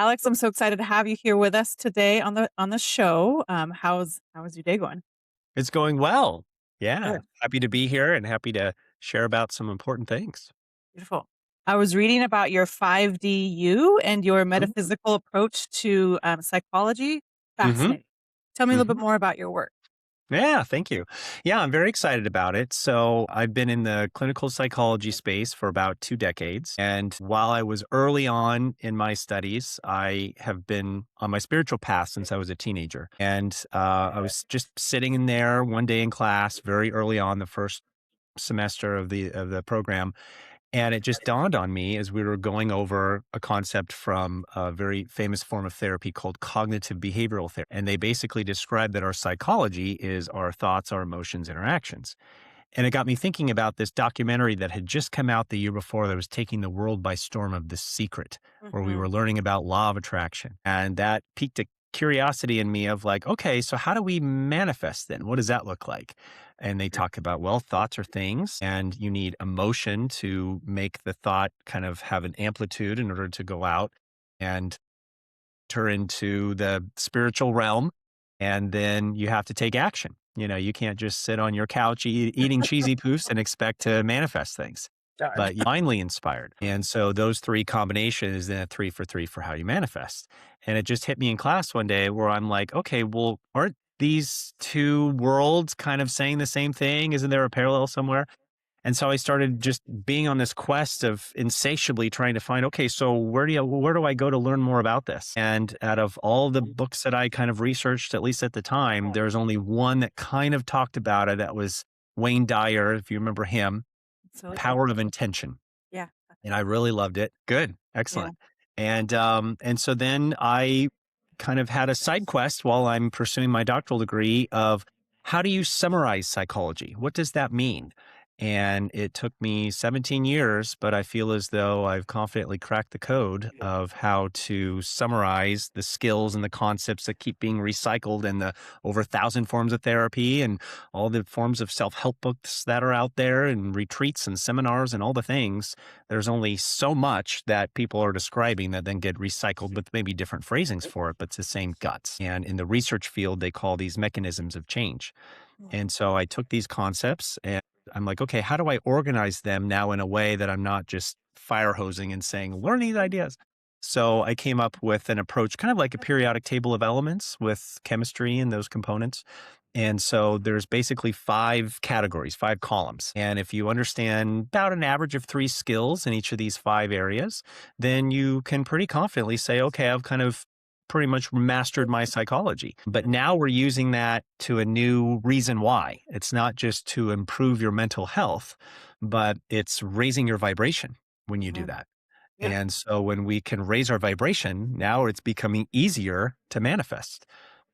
Alex. I'm so excited to have you here with us today on the show. How's your day going? It's going well. Yeah. Good. Happy to be here and happy to share about some important things. Beautiful. I was reading about your 5DU and your Mhm. metaphysical approach to psychology. Mhm. Fascinating. Tell me a little bit Mhm. more about your work. Yeah, thank you. Yeah, I'm very excited about it. So, I've been in the clinical psychology space for about 2 decades, and while I was early on in my studies, I have been on my spiritual path since I was a teenager. And I was just sitting in there one day in class very early on, the first semester of the program. And it just dawned on me as we were going over a concept from a very famous form of therapy called cognitive behavioral therapy. And they basically describe that our psychology is our thoughts, our emotions, interactions. And it got me thinking about this documentary that had just come out the year before that was taking the world by storm of The Secret, where we Hmm. were learning about law of attraction. And that piqued a curiosity in me of like, okay, so how do we manifest then? What does that look like? And they talk about, well, thoughts are things, and you need emotion to make the thought kind of have an amplitude in order to go out and enter into the spiritual realm. And then you have to take action. You can't just sit on your couch eating cheesy poofs and expect to manifest things, Darn. but you're divinely inspired. And so those three combinations is then a 3 for 3 for how you manifest. And it just hit me in class one day where I'm like, okay, well, aren't these two worlds kind of saying the same thing? Isn't there a parallel somewhere? And so I started just being on this quest of insatiably trying to find, okay, so where do I go to learn more about this? And out of all the books that I kind of researched, at least at the time, there was only one that kind of talked about it. That was Wayne Dyer, if you remember him, Absolutely. Power of Intention. Yeah. And I really loved it. Good. Yeah. Excellent. And so then I kind of had a side quest while I'm pursuing my doctoral degree of how do you summarize psychology? What does that mean? And it took me 17 years, but I feel as though I've confidently cracked the code of how to summarize the skills and the concepts that keep being recycled in the over 1,000 forms of therapy and all the forms of self-help books that are out there and retreats and seminars and all the things. There's only so much that people are describing that then get recycled with maybe different phrasings for it, but it's the same guts. And in the research field, they call these mechanisms of change. Yeah. And so I took these concepts and I'm like, okay, how do I organize them now in a way that I'm not just fire hosing and saying, learn these ideas? So I came up with an approach, kind of like a periodic table of elements with chemistry and those components. And so there's basically 5 categories, 5 columns. And if you understand about an average of 3 skills in each of these 5 areas, then you can pretty confidently say, okay, I've kind of pretty much mastered my psychology. But now we're using that to a new reason why. It's not just to improve your mental health, but it's raising your vibration when you do Mhm. that. Yeah. And so when we can raise our vibration, now it's becoming easier to manifest.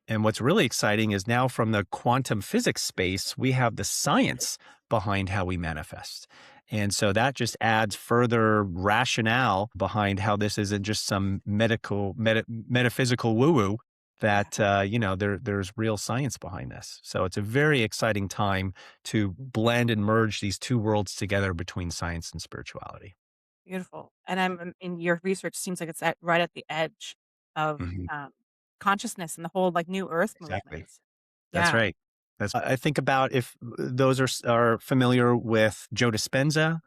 And what's really exciting is now from the quantum physics space, we have the science behind how we manifest. And so that just adds further rationale behind how this isn't just some metaphysical woo woo, Yeah. that, there's real science behind this. So it's a very exciting time to blend and merge these two worlds together between science and spirituality. Beautiful. And in your research seems like it's right at the edge of Mhm. consciousness and the whole like new earth Exactly. movement. That's Yeah. right. I think about if those are familiar with Joe Dispenza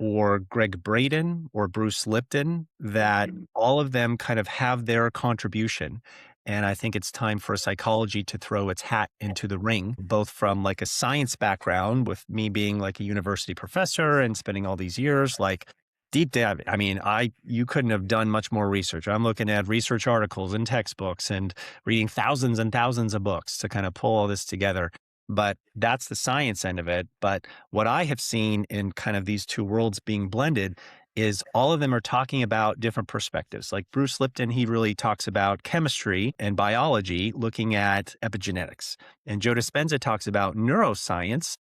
or Greg Braden or Bruce Lipton, that Mhm. all of them kind of have their contribution. And I think it's time for psychology to throw its hat into the ring, both from like a science background, with me being like a university professor and spending all these years, like deep dive. I mean, you couldn't have done much more research. I'm looking at research articles and textbooks and reading thousands and thousands of books to kind of pull all this together. But that's the science end of it. But what I have seen in kind of these two worlds being blended is all of them are talking about different perspectives. Like Bruce Lipton, he really talks about chemistry and biology, looking at epigenetics. And Joe Dispenza talks about neuroscience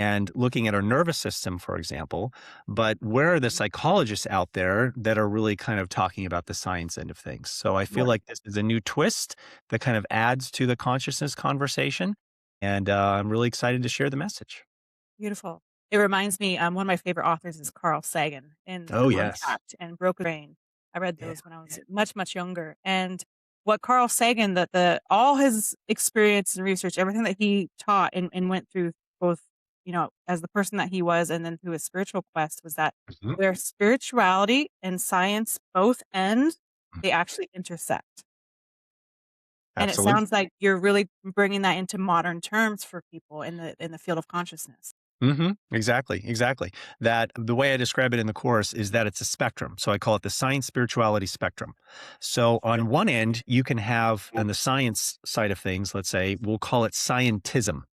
and looking at our nervous system, for example. But where are the psychologists out there that are really kind of talking about the science end of things? So I feel Yeah. like this is a new twist that kind of adds to the consciousness conversation. And I'm really excited to share the message. Beautiful. It reminds me, one of my favorite authors is Carl Sagan in Oh, yes. Untapped and Broken Brain. I read Yeah. those when I was much, much younger, and what Carl Sagan, the all his experience and research, everything that he taught and went through both, as the person that he was and then through his spiritual quest was that Mhm. where spirituality and science both end, they actually intersect. And it Absolutely. sounds like you're really bringing that into modern terms for people in the field of consciousness. Exactly, exactly. That the way I describe it in the course is that it's a spectrum. So I call it the science spirituality spectrum. So on one end, you can have on the science side of things, let's say, we'll call it scientism.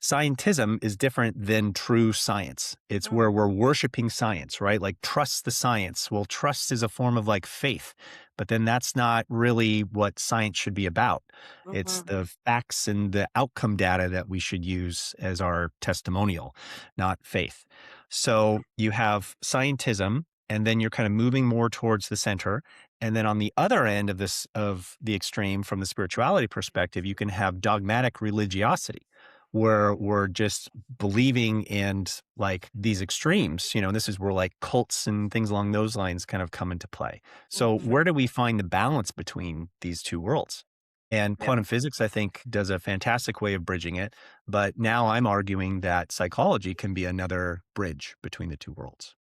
Scientism is different than true science. It's Mm, where we're worshiping science, right? Like trust the science. Well, trust is a form of like faith, but then that's not really what science should be about. It's mhm, the facts and the outcome data that we should use as our testimonial, not faith. So you have scientism, and then you're kind of moving more towards the center. And then on the other end of this, of the extreme from the spirituality perspective, you can have dogmatic religiosity where we're just believing in like these extremes, and this is where like cults and things along those lines kind of come into play. So mhm. where do we find the balance between these two worlds? And Yep. quantum physics, I think, does a fantastic way of bridging it. But now I'm arguing that psychology can be another bridge between the two worlds.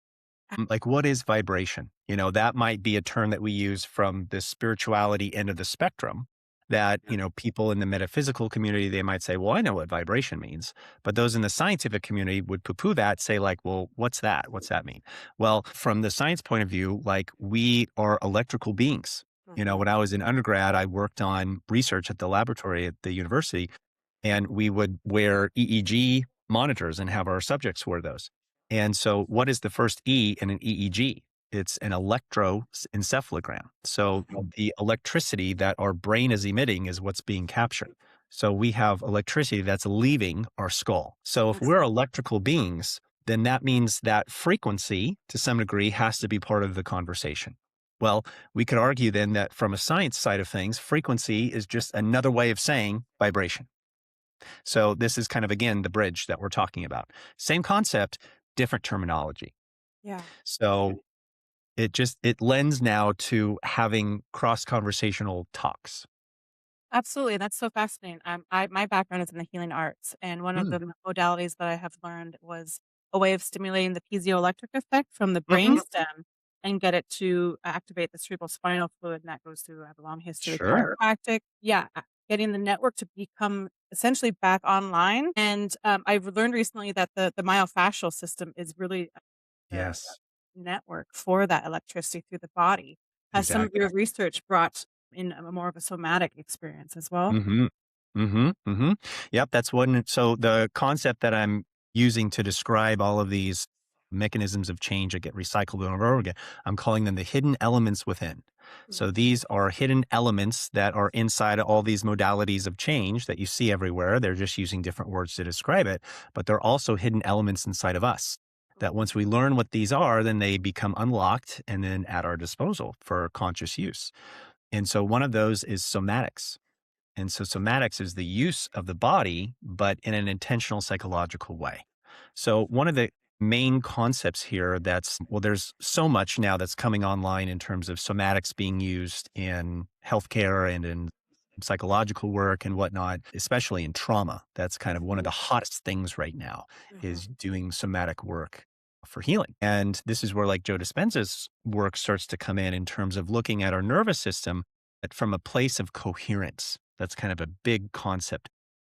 Like, what is vibration? That might be a term that we use from the spirituality end of the spectrum that, people in the metaphysical community, they might say, well, I know what vibration means. But those in the scientific community would poo poo that, say, like, well, what's that? What's that mean? Well, from the science point of view, like, we are electrical beings. Mhm, When I was in undergrad, I worked on research at the laboratory at the university, and we would wear EEG monitors and have our subjects wear those. And so, what is the first E in an EEG? It's an electroencephalogram. So, mhm. the electricity that our brain is emitting is what's being captured. So, we have electricity that's leaving our skull. So, if we're electrical beings, then that means that frequency to some degree has to be part of the conversation. Well, we could argue then that from a science side of things, frequency is just another way of saying vibration. So this is kind of again the bridge that we're talking about. Same concept, different terminology. Yeah. So it lends now to having cross conversational talks. Absolutely, that's so fascinating. My background is in the healing arts, and one of Mm. the modalities that I have learned was a way of stimulating the piezoelectric effect from the Mhm. brainstem and get it to activate the cerebral spinal fluid, and that goes through I have a long history with Sure. chiropractic. Yeah, getting the network to become essentially back online, and, I've learned recently that the myofascial system is really the Yes. network for that electricity through the body. Has some of Exactly. your research brought in a more of a somatic experience as well? Mhm. Mhm. Mhm. Yep, that's one. So the concept that I'm using to describe all of these mechanisms of change that get recycled over and over again, I'm calling them the hidden elements within. So Mhm. these are hidden elements that are inside of all these modalities of change that you see everywhere. They're just using different words to describe it, but they're also hidden elements inside of us. That once we learn what these are, then they become unlocked and then at our disposal for conscious use. And so one of those is somatics. And so somatics is the use of the body, but in an intentional psychological way. So one of the main concepts here well, there's so much now that's coming online in terms of somatics being used in healthcare and in psychological work and whatnot, especially in trauma. That's kind of one of Mhm, the hottest things right now mhm, is doing somatic work for healing. And this is where like Joe Dispenza's work starts to come in terms of looking at our nervous system but from a place of coherence. That's kind of a big concept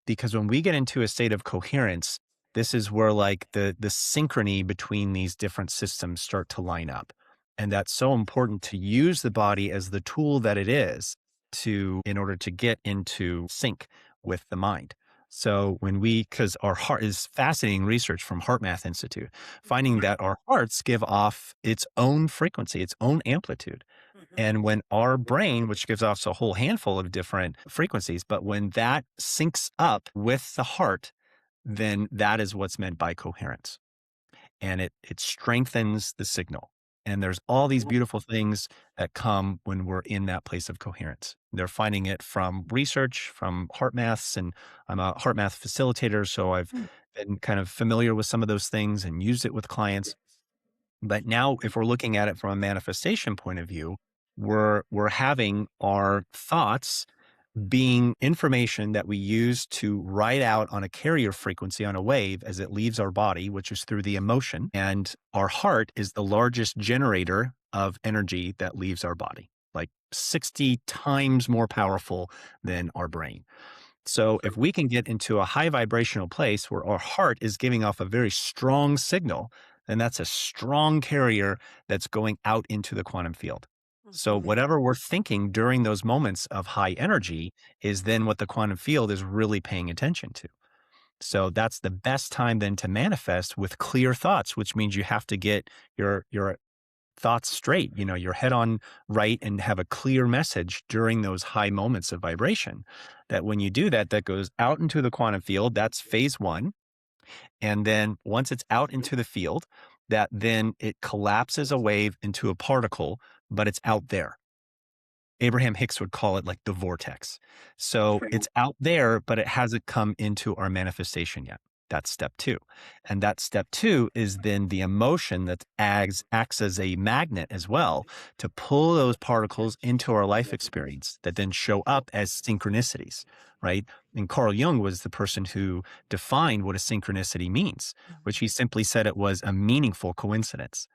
because when we get into a state of coherence, this is where like the synchrony between these different systems start to line up. And that's so important to use the body as the tool that it is to in order to get into sync with the mind. So because our heart is fascinating research from HeartMath Institute, finding mhm, that our hearts give off its own frequency, its own amplitude. mhm, And when our brain, which gives off a whole handful of different frequencies, but when that syncs up with the heart, then that is what's meant by coherence. And it strengthens the signal. And there's all these beautiful things that come when we're in that place of coherence. They're finding it from research, from heart maths, and I'm a heart math facilitator. So I've mm, been kind of familiar with some of those things and used it with clients. But now, if we're looking at it from a manifestation point of view, we're having our thoughts being information that we use to write out on a carrier frequency on a wave as it leaves our body, which is through the emotion. And our heart is the largest generator of energy that leaves our body, like 60 times more powerful than our brain. So if we can get into a high vibrational place where our heart is giving off a very strong signal, then that's a strong carrier that's going out into the quantum field. So Mhm. whatever we're thinking during those moments of high energy is then what the quantum field is really paying attention to. So that's the best time then to manifest with clear thoughts, which means you have to get your thoughts straight, your head on right and have a clear message during those high moments of vibration. That when you do that, that goes out into the quantum field. That's phase one. And then once it's out into the field, that then it collapses a wave into a particle, but it's out there. Abraham Hicks would call it like the vortex. So it's out there, but it hasn't come into our manifestation yet. That's step two. And that step two is then the emotion that acts as a magnet as well to pull those particles into our life experience that then show up as synchronicities, right? And Carl Jung was the person who defined what a synchronicity means, which he simply said it was a meaningful coincidence.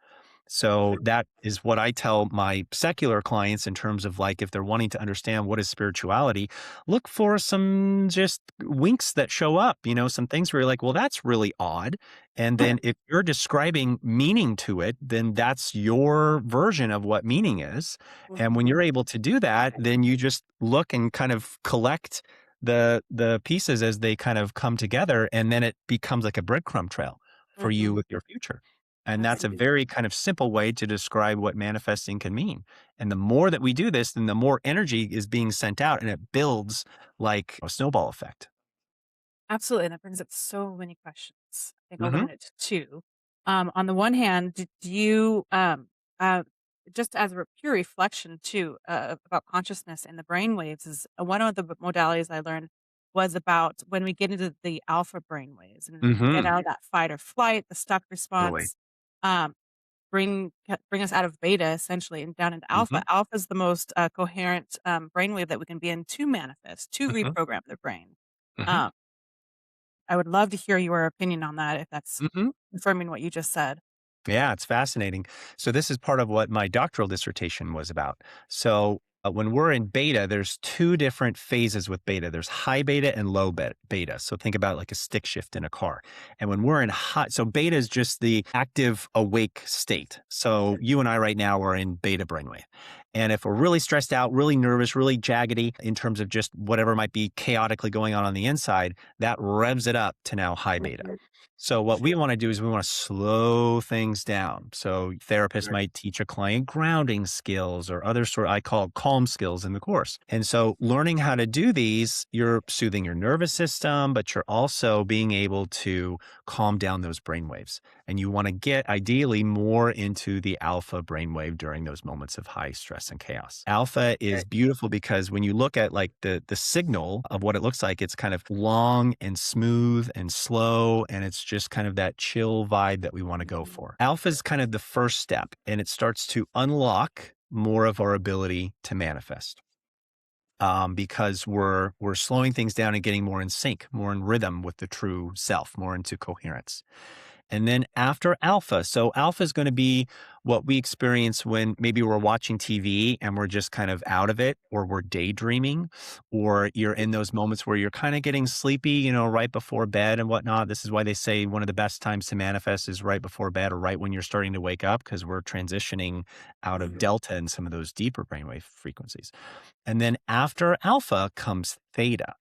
So that is what I tell my secular clients in terms of like if they're wanting to understand what is spirituality, look for some just winks that show up, some things where you're like, well, that's really odd. And then if you're describing meaning to it, then that's your version of what meaning is. And when Mhm. you're able to do that, then you just look and kind of collect the pieces as they kind of come together, and then it becomes like a breadcrumb trail for you Mhm. with your future. And that's a Absolutely. very kind of simple way to describe what manifesting can mean. And the more that we do this, then the more energy is being sent out and it builds like a snowball effect. Absolutely, and that brings up so many questions. I think I'll Hmm. limit it to 2. On the one hand, do you, uh, just as a pure reflection too, about consciousness and the brain waves is one of the modalities I learned was about when we get into the alpha brain waves and we get Hmm. out of that fight or flight, the stuck Totally. response, um, bring us out of beta essentially and down into alpha. Hmm. Alpha is the most, coherent, brainwave that we can be in to manifest, to Hmm. reprogram the brain. Hmm. Um I would love to hear your opinion on that if that's Hmm. confirming what you just said. Yeah, it's fascinating. So this is part of what my doctoral dissertation was about. So when we're in beta, there's two different phases with beta. There's high beta and low beta. So think about like a stick shift in a car. And when we're in high, so beta is just the active awake state. So you and I right now are in beta brainwave. And if we're really stressed out, really nervous, really jaggedy in terms of just whatever might be chaotically going on the inside, that revs it up to now high beta. Mhm. So what we want to do is we want to slow things down. So therapists might teach a client grounding skills or other sort I call calm skills in the course. And so learning how to do these, you're soothing your nervous system, but you're also being able to calm down those brain waves. And you want to get ideally more into the alpha brainwave during those moments of high stress and chaos. Alpha is beautiful because when you look at like the signal of what it looks like, it's kind of long and smooth and slow, and it's just kind of that chill vibe that we want to go Mhm. for. Alpha is kind of the first step, and it starts to unlock more of our ability to manifest. Because we're slowing things down and getting more in sync, more in rhythm with the true self, more into coherence. And then after alpha, so alpha is going to be what we experience when maybe we're watching TV and we're just kind of out of it, or we're daydreaming, or you're in those moments where you're kind of getting sleepy, right before bed and whatnot. This is why they say one of the best times to manifest is right before bed or right when you're starting to wake up, because we're transitioning out of delta and some of those deeper brainwave frequencies. And then after alpha comes theta.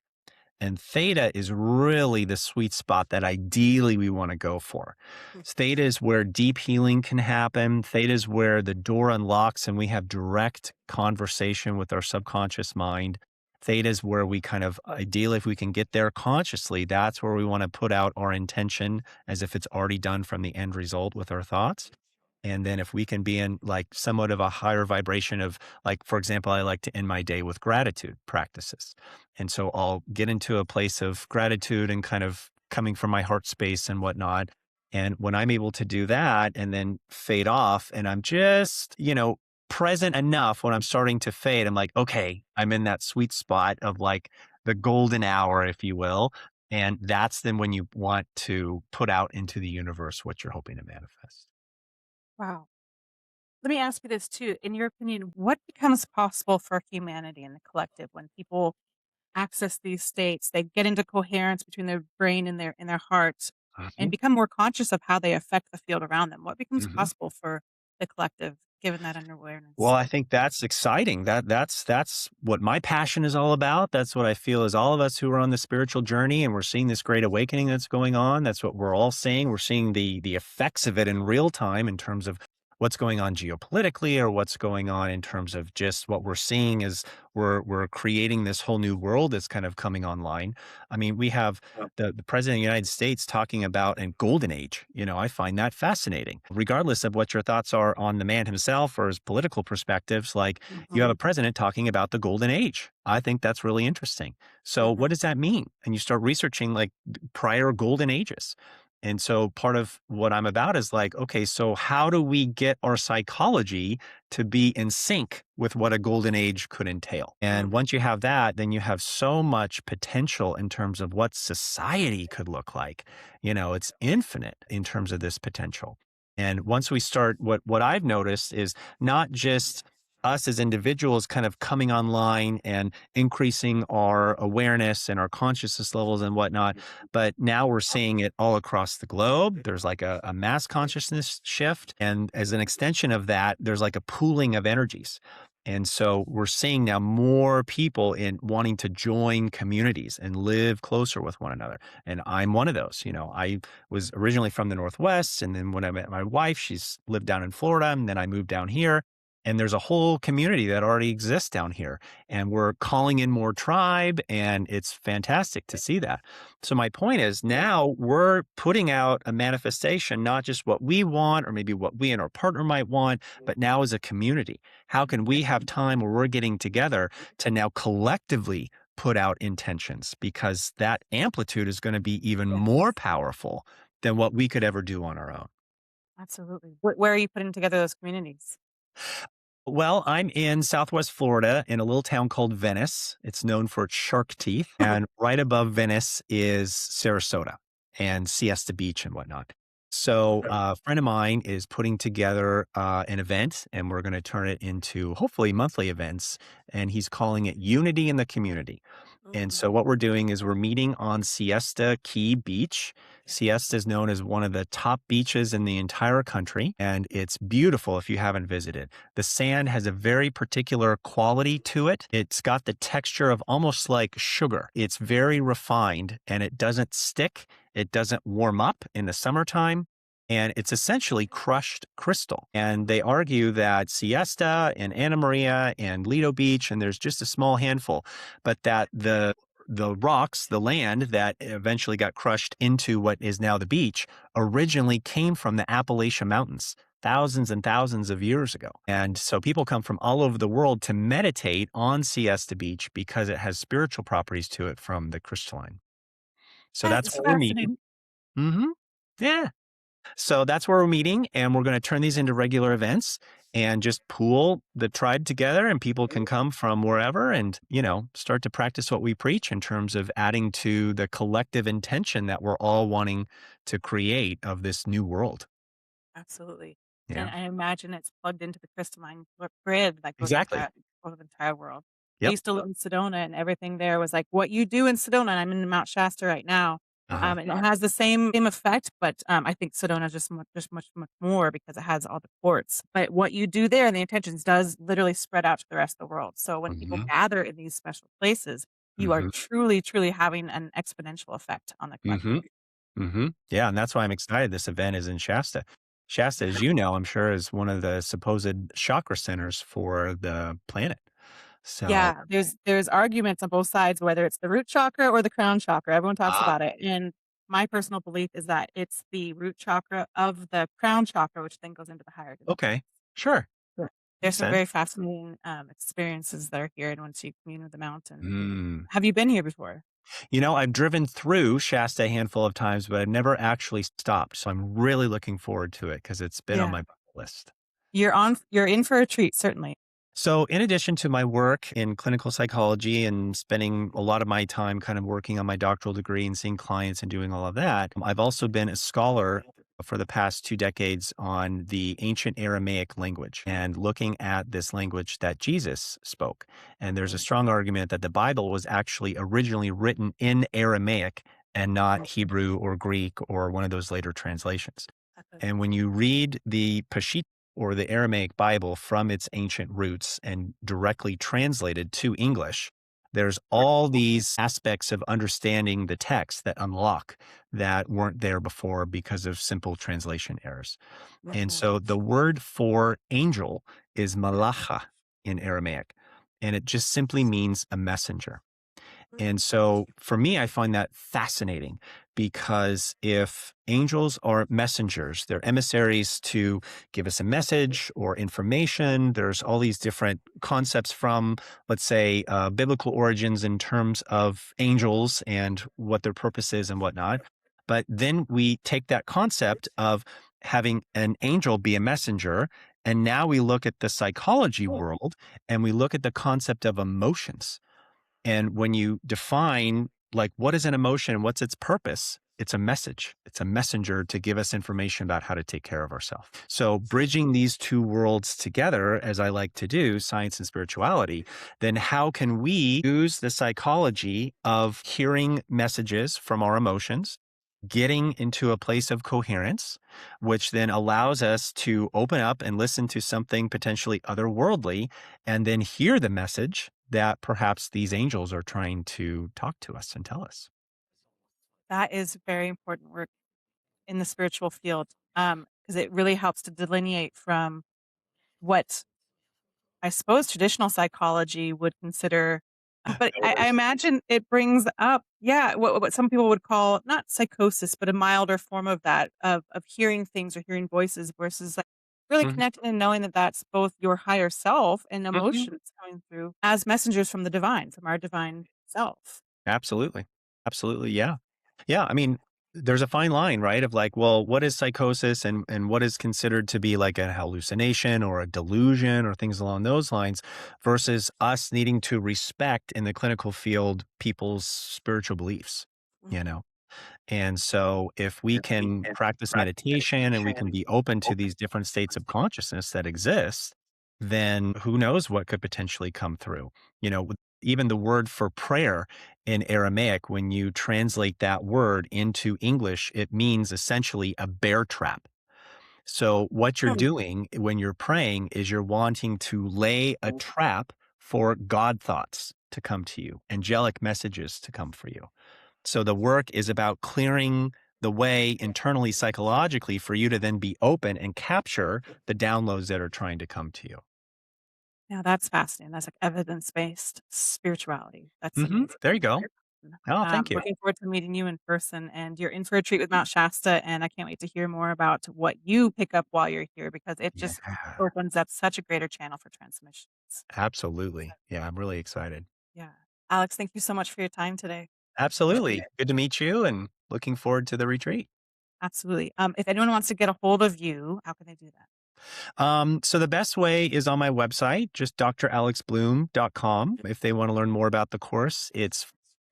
And theta is really the sweet spot that ideally we want to go for. Theta is where deep healing can happen. Theta is where the door unlocks and we have direct conversation with our subconscious mind. Theta is where we kind of ideally, if we can get there consciously, that's where we want to put out our intention as if it's already done from the end result with our thoughts. And then if we can be in like somewhat of a higher vibration of like, for example, I like to end my day with gratitude practices. And so I'll get into a place of gratitude and kind of coming from my heart space and whatnot. And when I'm able to do that and then fade off and I'm just, present enough when I'm starting to fade. I'm like, okay, I'm in that sweet spot of like the golden hour, if you will. And that's then when you want to put out into the universe what you're hoping to manifest. Wow. Let me ask you this too. In your opinion, what becomes possible for humanity and the collective when people access these states, they get into coherence between their brain and their hearts and Mhm. become more conscious of how they affect the field around them? What becomes Mhm. possible for the collective given that Well, unawareness? I think that's exciting. That's what my passion is all about. That's what I feel is all of us who are on the spiritual journey and we're seeing this great awakening that's going on. That's what we're all seeing. We're seeing the effects of it in real time in terms of what's going on geopolitically or what's going on in terms of just what we're seeing is we're creating this whole new world that's kind of coming online. I mean, we have the president of the United States talking about a golden age. I find that fascinating. Regardless of what your thoughts are on the man himself or his political perspectives, like you have Mhm, a president talking about the golden age. I think that's really interesting. So what mhm. does that mean? And you start researching like prior golden ages. And so part of what I'm about is like, okay, so how do we get our psychology to be in sync with what a golden age could entail? And Mm, once you have that, then you have so much potential in terms of what society could look like. It's infinite in terms of this potential. And once we start, what I've noticed is not just us as individuals kind of coming online and increasing our awareness and our consciousness levels and whatnot, but now we're seeing it all across the globe. There's like a mass consciousness shift. And as an extension of that, there's like a pooling of energies. And so we're seeing now more people in wanting to join communities and live closer with one another. And I'm one of those. I was originally from the Northwest. And then when I met my wife, she's lived down in Florida. And then I moved down here. And there's a whole community that already exists down here. And we're calling in more tribe. And it's fantastic to see that. So my point is now we're putting out a manifestation, not just what we want or maybe what we and our partner might want, but now as a community. How can we have time where we're getting together to now collectively put out intentions? Because that amplitude is going to be even more yes, powerful than what we could ever do on our own. absolutely. Where are you putting together those communities? Well, I'm in Southwest Florida in a little town called Venice. It's known for its shark teeth. And right above Venice is Sarasota and Siesta Beach and whatnot. So a friend of mine is putting together an event, and we're going to turn it into hopefully monthly events. And he's calling it Unity in the Community. And Mm, so what we're doing is we're meeting on Siesta Key Beach. Siesta is known as one of the top beaches in the entire country, and it's beautiful if you haven't visited. The sand has a very particular quality to it. It's got the texture of almost like sugar. It's very refined and it doesn't stick. It doesn't warm up in the summertime. And it's essentially crushed crystal. And they argue that Siesta and Anna Maria and Lido Beach, and there's just a small handful, but that the rocks, the land that eventually got crushed into what is now the beach, originally came from the Appalachian Mountains thousands and thousands of years ago. And so people come from all over the world to meditate on Siesta Beach because it has spiritual properties to it from the crystalline. So that that's is where we're meeting. fascinating. Hmm. Yeah. So that's where we're meeting, and we're going to turn these into regular events and just pool the tribe together, and people can come from wherever and, start to practice what we preach in terms of adding to the collective intention that we're all wanting to create of this new world. Absolutely. And Yeah, I imagine it's plugged into the crystalline grid that goes exactly. entire over the entire world. I Yep. used to live in Sedona, and everything there was like what you do in Sedona, and I'm in Mount Shasta right now. Uh-huh. And it has the same effect, but I think Sedona is just much more because it has all the ports. But what you do there and the intentions does literally spread out to the rest of the world. So when people Hmm. gather in these special places, you are Hmm. truly having an exponential effect on the Hmm. collective. Yeah, and that's why I'm excited this event is in Shasta. Shasta, as you know, I'm sure is one of the supposed chakra centers for the planet. So, Yeah, there's arguments on both sides, whether it's the root chakra or the crown chakra, everyone talks ah, about it, and my personal belief is that it's the root chakra of the crown chakra, which then goes into the higher dimensions. okay, sure. Yeah. There's Makes some sense. very fascinating, experiences that are here and once you commune with the mountain. Mm. Have you been here before? I've driven through Shasta a handful of times, but I've never actually stopped. So I'm really looking forward to it because it's been on Yeah. my bucket list. You're in for a treat, certainly. So, in addition to my work in clinical psychology and spending a lot of my time kind of working on my doctoral degree and seeing clients and doing all of that, I've also been a scholar for the past 2 decades on the ancient Aramaic language and looking at this language that Jesus spoke. And there's a strong argument that the Bible was actually originally written in Aramaic and not Hebrew or Greek or one of those later translations. And when you read the Peshitta or the Aramaic Bible from its ancient roots and directly translated to English, there's all these aspects of understanding the text that unlock that weren't there before because of simple translation errors. And Mhm. so the word for angel is malacha in Aramaic, and it just simply means a messenger. And so for me, I find that fascinating because if angels are messengers, they're emissaries to give us a message or information. There's all these different concepts from, let's say, biblical origins in terms of angels and what their purpose is and whatnot. But then we take that concept of having an angel be a messenger. And now we look at the psychology world and we look at the concept of emotions. And when you define like what is an emotion and what's its purpose, it's a message. It's a messenger to give us information about how to take care of ourselves. So bridging these two worlds together, as I like to do, science and spirituality, then how can we use the psychology of hearing messages from our emotions, getting into a place of coherence, which then allows us to open up and listen to something potentially otherworldly and then hear the message that perhaps these angels are trying to talk to us and tell us. That is very important work in the spiritual field, because it really helps to delineate from what I suppose traditional psychology would consider, but I imagine it brings up, yeah, what some people would call not psychosis, but a milder form of that, of hearing things or hearing voices versus like really Mhm, connecting and knowing that that's both your higher self and mhm. emotions coming through as messengers from the divine, from our divine self. Absolutely. Absolutely. Yeah. Yeah. I mean, there's a fine line, right? Of like, well, what is psychosis and what is considered to be like a hallucination or a delusion or things along those lines versus us needing to respect in the clinical field people's spiritual beliefs, you Mhm. know? And so, if we can practice meditation and we can be open to these different states of consciousness that exist, then who knows what could potentially come through. Even the word for prayer in Aramaic, when you translate that word into English, it means essentially a bear trap. So, what you're doing when you're praying is you're wanting to lay a trap for God thoughts to come to you, angelic messages to come for you. So the work is about clearing the way internally, psychologically, for you to then be open and capture the downloads that are trying to come to you. Yeah, that's fascinating. That's like evidence-based spirituality. That's amazing. There you go. Oh, thank you. Looking forward to meeting you in person, and you're in for a treat with Mount Shasta, and I can't wait to hear more about what you pick up while you're here because it Yeah, just opens up such a greater channel for transmissions. absolutely. Yeah, I'm really excited. Yeah. Alex, thank you so much for your time today. Appreciate Absolutely. it. Good to meet you and looking forward to the retreat. Absolutely. If anyone wants to get a hold of you, how can they do that? So the best way is on my website, just dralexbloom.com. If they want to learn more about the course, it's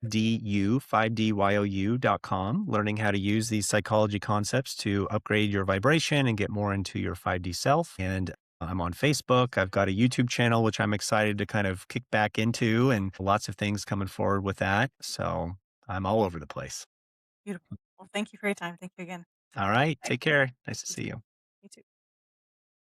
du5dyu.com, learning how to use these psychology concepts to upgrade your vibration and get more into your 5D self. And I'm on Facebook. I've got a YouTube channel, which I'm excited to kind of kick back into, and lots of things coming forward with that. So I'm all over the place. Beautiful. Well, thank you for your time. Thank you again. All right. Take care. Nice to You see too. you. You too.